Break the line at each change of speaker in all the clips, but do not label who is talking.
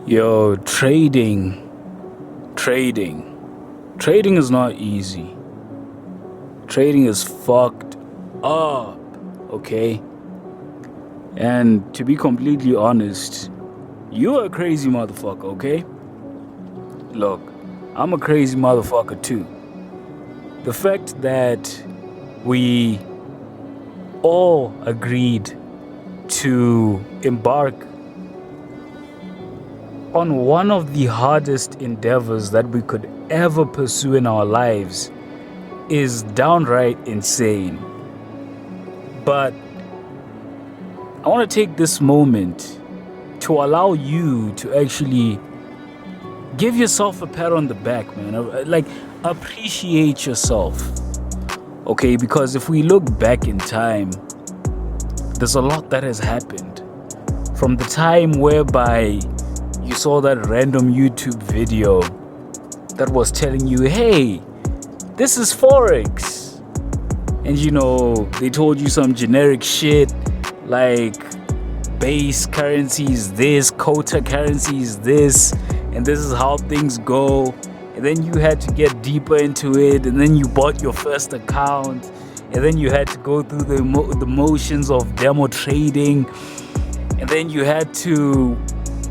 Yo, trading is not easy. Trading is fucked up, okay? And to be completely honest, you're a crazy motherfucker, okay? Look, I'm a crazy motherfucker too. The fact that we all agreed to embark on one of the hardest endeavors that we could ever pursue in our lives is downright insane. But I want to take this moment to allow you to actually give yourself a pat on the back, man. Like, appreciate yourself. Okay, because if we look back in time, there's a lot that has happened. From the time whereby you saw that random YouTube video that was telling you, hey, this is forex. And they told you some generic shit like base currency is this, quota currency is this, and this is how things go. And then you had to get deeper into it, and then you bought your first account, and then you had to go through the motions of demo trading, and then you had to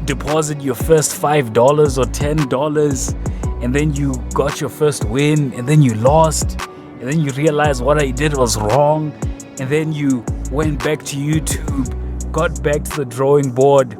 deposit your first $5 or $10, and then you got your first win, and then you lost, and then you realized what I did was wrong, and then you went back to YouTube, got back to the drawing board,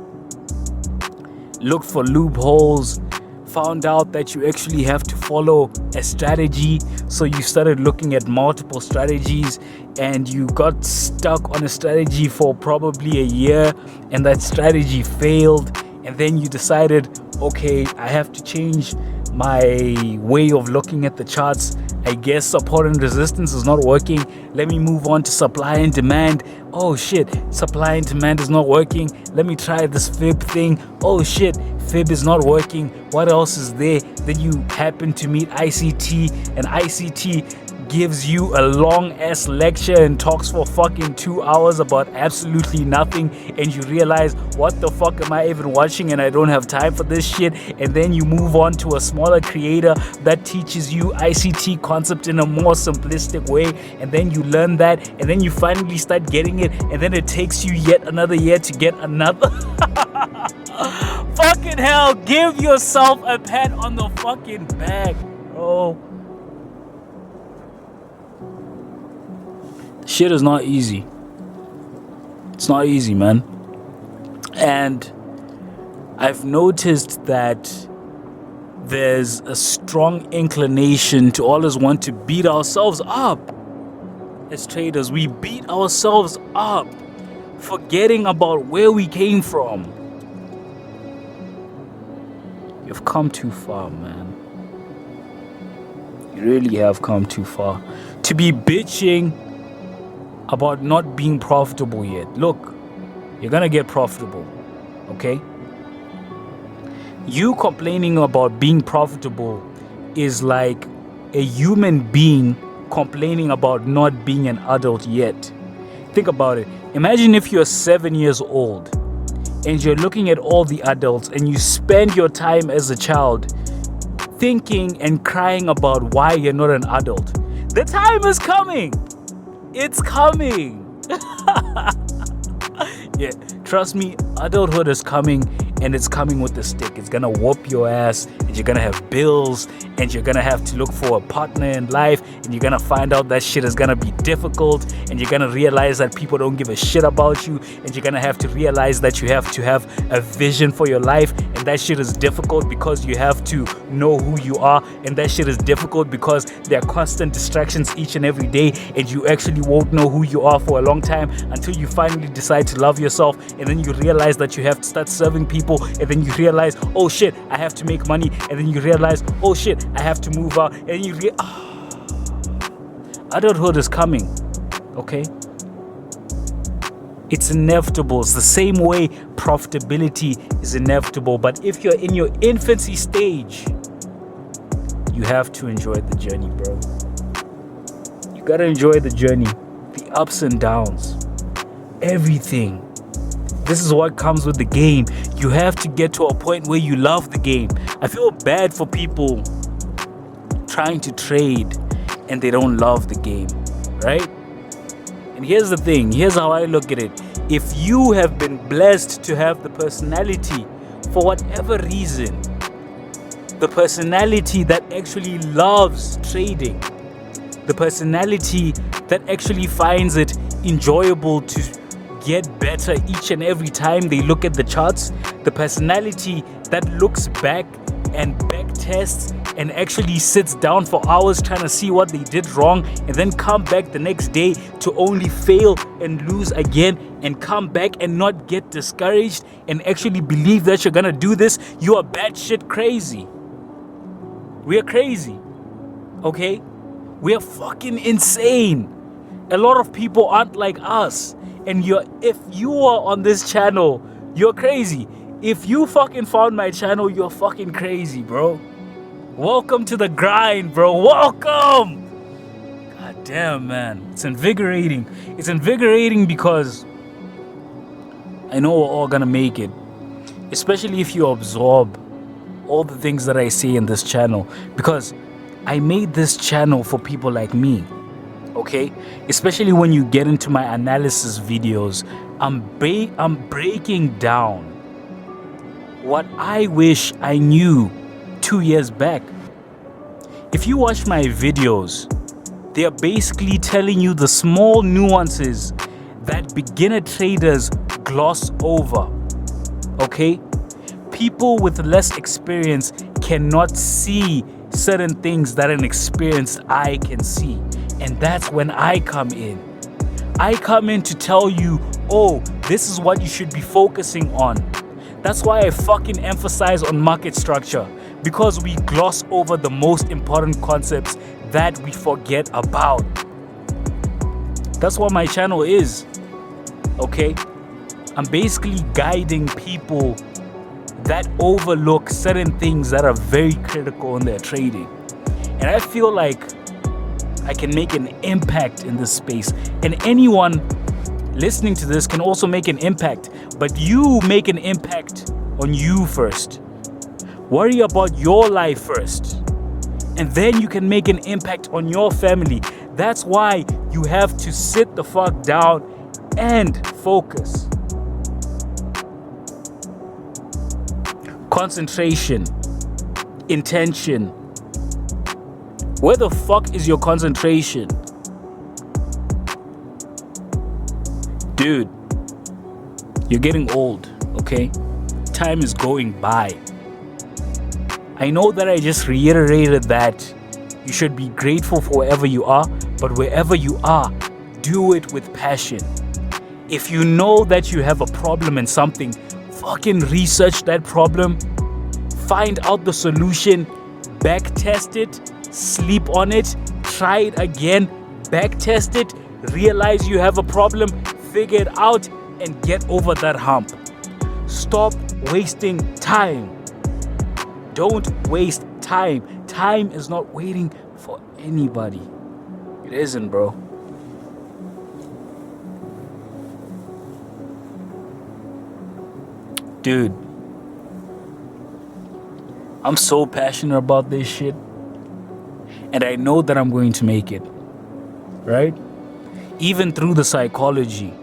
looked for loopholes, found out that you actually have to follow a strategy, so you started looking at multiple strategies, and you got stuck on a strategy for probably a year, and that strategy failed. And then you decided, okay, I have to change my way of looking at the charts. I guess support and resistance is not working. Let me move on to supply and demand. Oh shit, supply and demand is not working. Let me try this fib thing. Oh shit, fib is not working. What else is there? Then you happen to meet ICT, and ICT gives you a long ass lecture and talks for fucking 2 hours about absolutely nothing, and you realize, what the fuck am I even watching, and I don't have time for this shit. And then you move on to a smaller creator that teaches you ICT concept in a more simplistic way, and then you learn that, and then you finally start getting it, and then it takes you yet another year to get another. Fucking hell, give yourself a pat on the fucking back, bro. Shit is not easy. It's not easy, man. And I've noticed that there's a strong inclination to always want to beat ourselves up. As traders, we beat ourselves up, forgetting about where we came from. You've come too far, man. You really have come too far to be bitching about not being profitable yet. Look, you're gonna get profitable, okay? You complaining about being profitable is like a human being complaining about not being an adult yet. Think about it. Imagine if you're 7 years old and you're looking at all the adults, and you spend your time as a child thinking and crying about why you're not an adult. The time is coming. It's coming. Yeah, trust me, adulthood is coming, and it's coming with a stick. It's gonna whoop your ass, and you're gonna have bills, and you're gonna have to look for a partner in life, and you're gonna find out that shit is gonna be difficult, and you're gonna realize that people don't give a shit about you, and you're gonna have to realize that you have to have a vision for your life, and that shit is difficult because you have to know who you are, and that shit is difficult because there are constant distractions each and every day, and you actually won't know who you are for a long time until you finally decide to love yourself, and then you realize that you have to start serving people, and then you realize, oh shit, I have to make money, and then you realize, oh shit, I have to move out, and you adulthood is coming, okay? It's inevitable. It's the same way profitability is inevitable. But if you're in your infancy stage, you have to enjoy the journey, bro. You gotta enjoy the journey, the ups and downs, everything. This is what comes with the game. You have to get to a point where you love the game. I feel bad for people trying to trade and they don't love the game, right? And here's the thing, here's how I look at it. If you have been blessed to have the personality, for whatever reason, the personality that actually loves trading, the personality that actually finds it enjoyable to get better each and every time they look at the charts, the personality that looks back and back tests and actually sits down for hours trying to see what they did wrong and then come back the next day to only fail and lose again and come back and not get discouraged and actually believe that you're gonna do this, you are batshit crazy. We are crazy, okay? We are fucking insane. A lot of people aren't like us. And if you are on this channel, you're crazy. If you fucking found my channel, you're fucking crazy, bro. Welcome to the grind, bro. Welcome. God damn, man. It's invigorating. It's invigorating because I know we're all gonna make it. Especially if you absorb all the things that I say in this channel. Because I made this channel for people like me. Okay, especially when you get into my analysis videos, I'm breaking down what I wish I knew 2 years back. If you watch my videos, they are basically telling you the small nuances that beginner traders gloss over. Okay, people with less experience cannot see certain things that an experienced eye can see. And that's when I come in. I come in to tell you, oh, this is what you should be focusing on. That's why I fucking emphasize on market structure. Because we gloss over the most important concepts that we forget about. That's what my channel is. Okay? I'm basically guiding people that overlook certain things that are very critical in their trading. And I feel like I can make an impact in this space. And anyone listening to this can also make an impact. But you make an impact on you first. Worry about your life first. And then you can make an impact on your family. That's why you have to sit the fuck down and focus. Concentration. Intention. Where the fuck is your concentration? Dude, you're getting old, okay? Time is going by. I know that I just reiterated that you should be grateful for wherever you are, but wherever you are, do it with passion. If you know that you have a problem in something, fucking research that problem, find out the solution, back test it, sleep on it, try it again, back test it, realize you have a problem, figure it out, and get over that hump. Stop wasting time. Don't waste time. Time is not waiting for anybody. It isn't, bro. Dude, I'm so passionate about this shit. And I know that I'm going to make it. Right? Even through the psychology,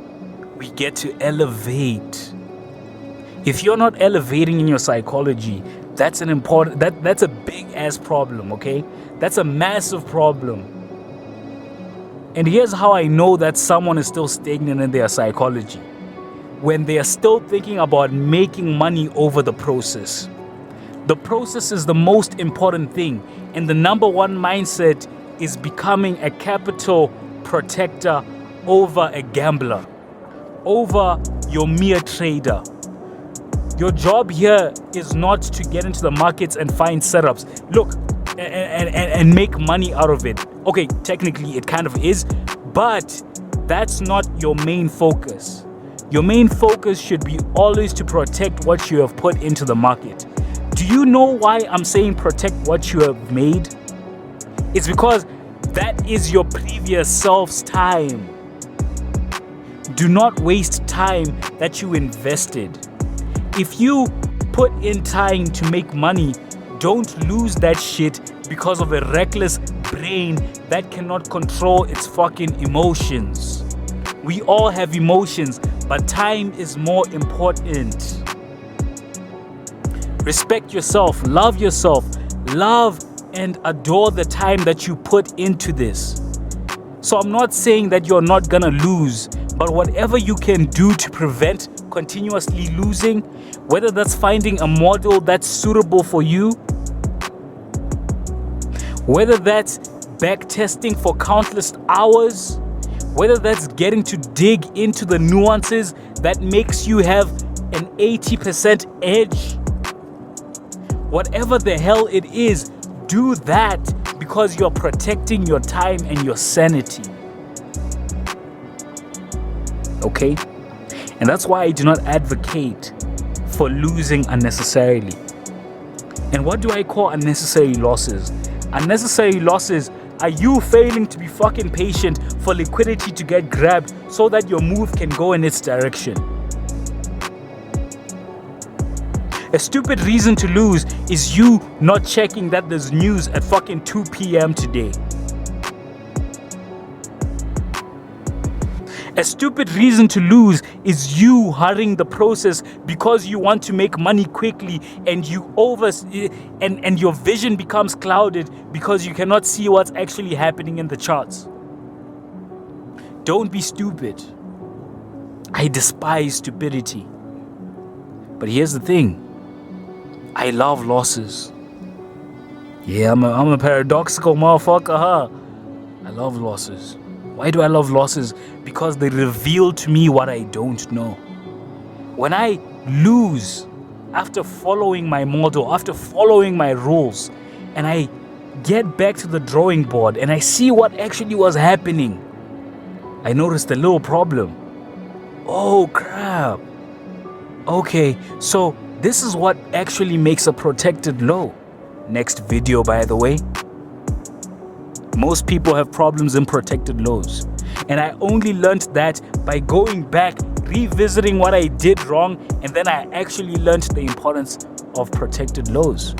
we get to elevate. If you're not elevating in your psychology, that's that's a big ass problem, okay? That's a massive problem. And here's how I know that someone is still stagnant in their psychology. When they are still thinking about making money over the process. The process is the most important thing. And the number one mindset is becoming a capital protector over a gambler, over your mere trader. Your job here is not to get into the markets and find setups. Look, and make money out of it. Okay, technically it kind of is, but that's not your main focus. Your main focus should be always to protect what you have put into the market. Do you know why I'm saying protect what you have made? It's because that is your previous self's time. Do not waste time that you invested. If you put in time to make money, don't lose that shit because of a reckless brain that cannot control its fucking emotions. We all have emotions, but time is more important. Respect yourself, love and adore the time that you put into this. So I'm not saying that you're not gonna lose, but whatever you can do to prevent continuously losing, whether that's finding a model that's suitable for you, whether that's back testing for countless hours, whether that's getting to dig into the nuances that makes you have an 80% edge, whatever the hell it is, do that because you're protecting your time and your sanity. Okay? And that's why I do not advocate for losing unnecessarily. And what do I call unnecessary losses? Unnecessary losses are you failing to be fucking patient for liquidity to get grabbed so that your move can go in its direction. A stupid reason to lose is you not checking that there's news at fucking 2 p.m. today. A stupid reason to lose is you hurrying the process because you want to make money quickly and and your vision becomes clouded because you cannot see what's actually happening in the charts. Don't be stupid. I despise stupidity. But here's the thing. I love losses. Yeah, I'm a paradoxical motherfucker, huh? I love losses. Why do I love losses? Because they reveal to me what I don't know. When I lose after following my model, after following my rules, and I get back to the drawing board and I see what actually was happening, I noticed a little problem. Oh crap. Okay, so this is what actually makes a protected low. Next video, by the way. Most people have problems in protected lows. And I only learned that by going back, revisiting what I did wrong, and then I actually learned the importance of protected lows.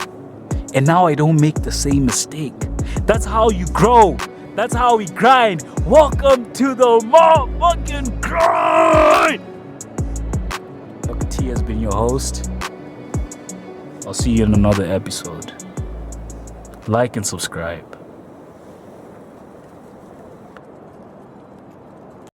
And now I don't make the same mistake. That's how you grow. That's how we grind. Welcome to the motherfucking grind. Dr. T has been your host. I'll see you in another episode. Like and subscribe.